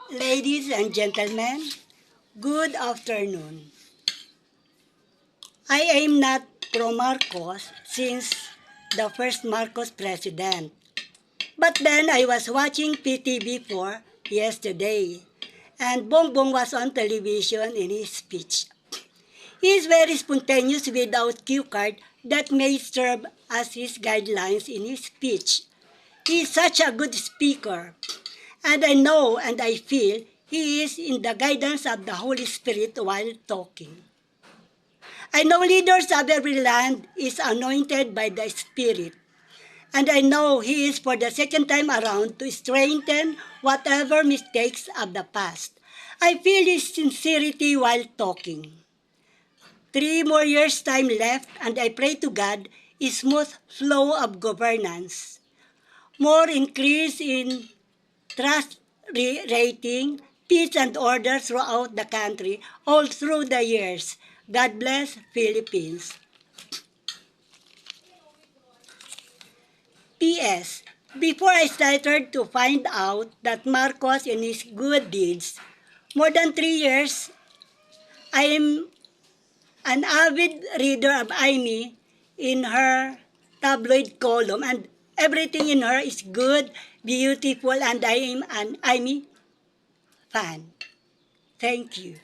Ladies and gentlemen, good afternoon. I am not pro-Marcos since the first Marcos president. But then I was watching PTV4 yesterday, and Bongbong was on television in his speech. He is very spontaneous without cue card that may serve as his guidelines in his speech. He is such a good speaker, and I know and I feel he is in the guidance of the Holy Spirit while talking. I know leaders of every land is anointed by the Spirit, and I know he is for the second time around to strengthen whatever mistakes of the past. I feel his sincerity while talking. 3 more years time left, and I pray to God a smooth flow of governance, more increase in trust rating, peace and order throughout the country all through the years. God bless Philippines. P.S. Before I started to find out that Marcos and his good deeds, more than 3 years, I am an avid reader of Amy in her tabloid column, and everything in her is good, beautiful, and I am an Amy fan. Thank you.